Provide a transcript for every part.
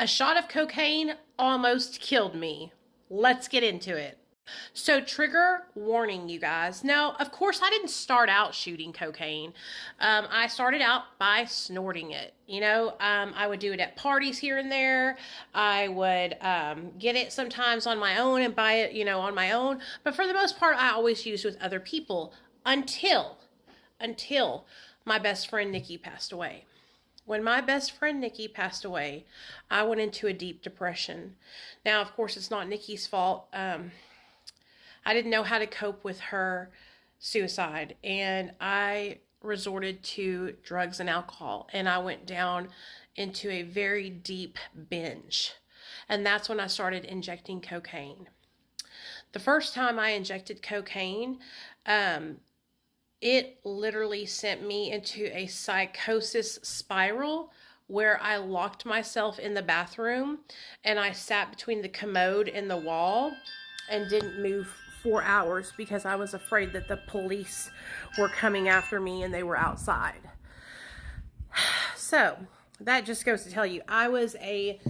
A shot of cocaine almost killed me. Let's get into it. So, trigger warning, you guys. Now, of course, I didn't start out shooting cocaine. I started out by snorting it. I would do it at parties here and there. I would get it sometimes on my own and buy it, on my own. But for the most part, I always used with other people until my best friend Nikki passed away. When my best friend Nikki passed away, I went into a deep depression. Now, of course, it's not Nikki's fault. I didn't know how to cope with her suicide, and I resorted to drugs and alcohol, and I went down into a very deep binge. And that's when I started injecting cocaine. The first time I injected cocaine, it literally sent me into a psychosis spiral where I locked myself in the bathroom and I sat between the commode and the wall and didn't move for hours because I was afraid that the police were coming after me and they were outside. So that just goes to tell you, I was the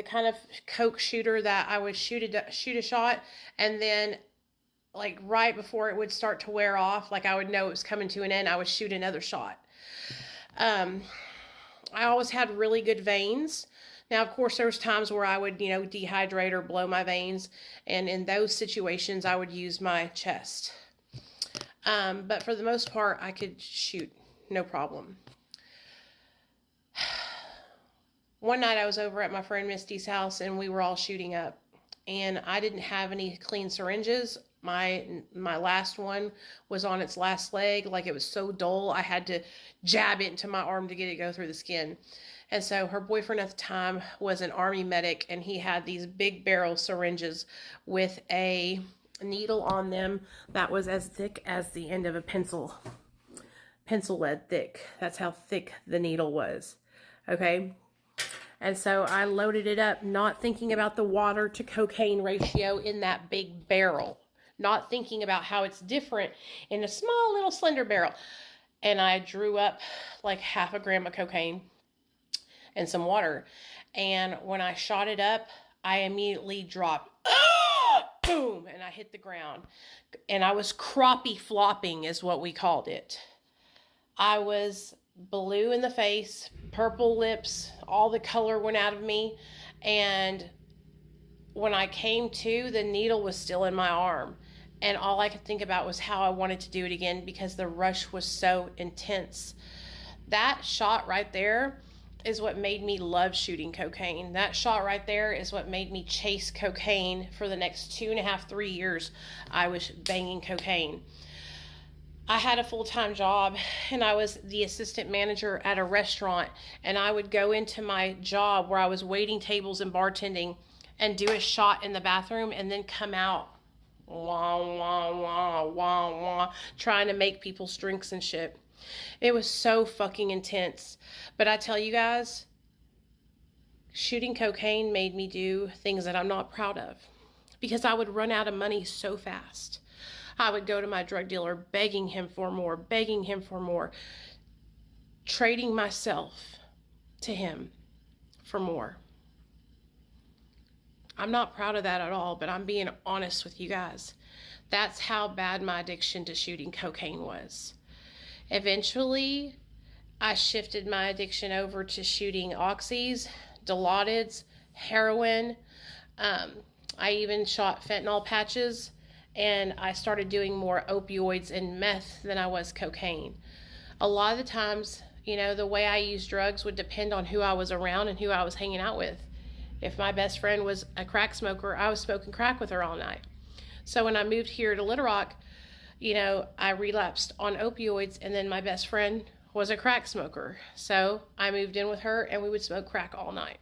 kind of coke shooter that I would shoot a shot, and then like right before it would start to wear off, like I would know it was coming to an end, I would shoot another shot. I always had really good veins. Now, of course, there was times where I would, dehydrate or blow my veins. And in those situations, I would use my chest. But for the most part, I could shoot, no problem. One night I was over at my friend Misty's house and we were all shooting up. And I didn't have any clean syringes. My last one was on its last leg. Like, it was so dull, I had to jab it into my arm to get it go through the skin. And so her boyfriend at the time was an Army medic, and he had these big barrel syringes with a needle on them that was as thick as the end of a pencil lead thick. That's how thick the needle was. Okay. And so I loaded it up, not thinking about the water to cocaine ratio in that big barrel, not thinking about how it's different in a small little slender barrel. And I drew up like 1/2 gram of cocaine and some water. And when I shot it up, I immediately dropped, boom, and I hit the ground. And I was crappie flopping is what we called it. I was blue in the face, purple lips, all the color went out of me. And when I came to, the needle was still in my arm. And all I could think about was how I wanted to do it again because the rush was so intense. That shot right there is what made me love shooting cocaine. That shot right there is what made me chase cocaine for the next 2.5, 3 years. I was banging cocaine. I had a full-time job and I was the assistant manager at a restaurant, and I would go into my job where I was waiting tables and bartending and do a shot in the bathroom and then come out wah, wah, wah, wah, wah, trying to make people's drinks and shit. It was so fucking intense. But I tell you guys, shooting cocaine made me do things that I'm not proud of because I would run out of money so fast. I would go to my drug dealer begging him for more, trading myself to him for more. I'm not proud of that at all, but I'm being honest with you guys. That's how bad my addiction to shooting cocaine was. Eventually, I shifted my addiction over to shooting oxys, Dilaudids, heroin. I even shot fentanyl patches, and I started doing more opioids and meth than I was cocaine. A lot of the times, the way I used drugs would depend on who I was around and who I was hanging out with. If my best friend was a crack smoker, I was smoking crack with her all night. So when I moved here to Little Rock, I relapsed on opioids, and then my best friend was a crack smoker. So I moved in with her and we would smoke crack all night.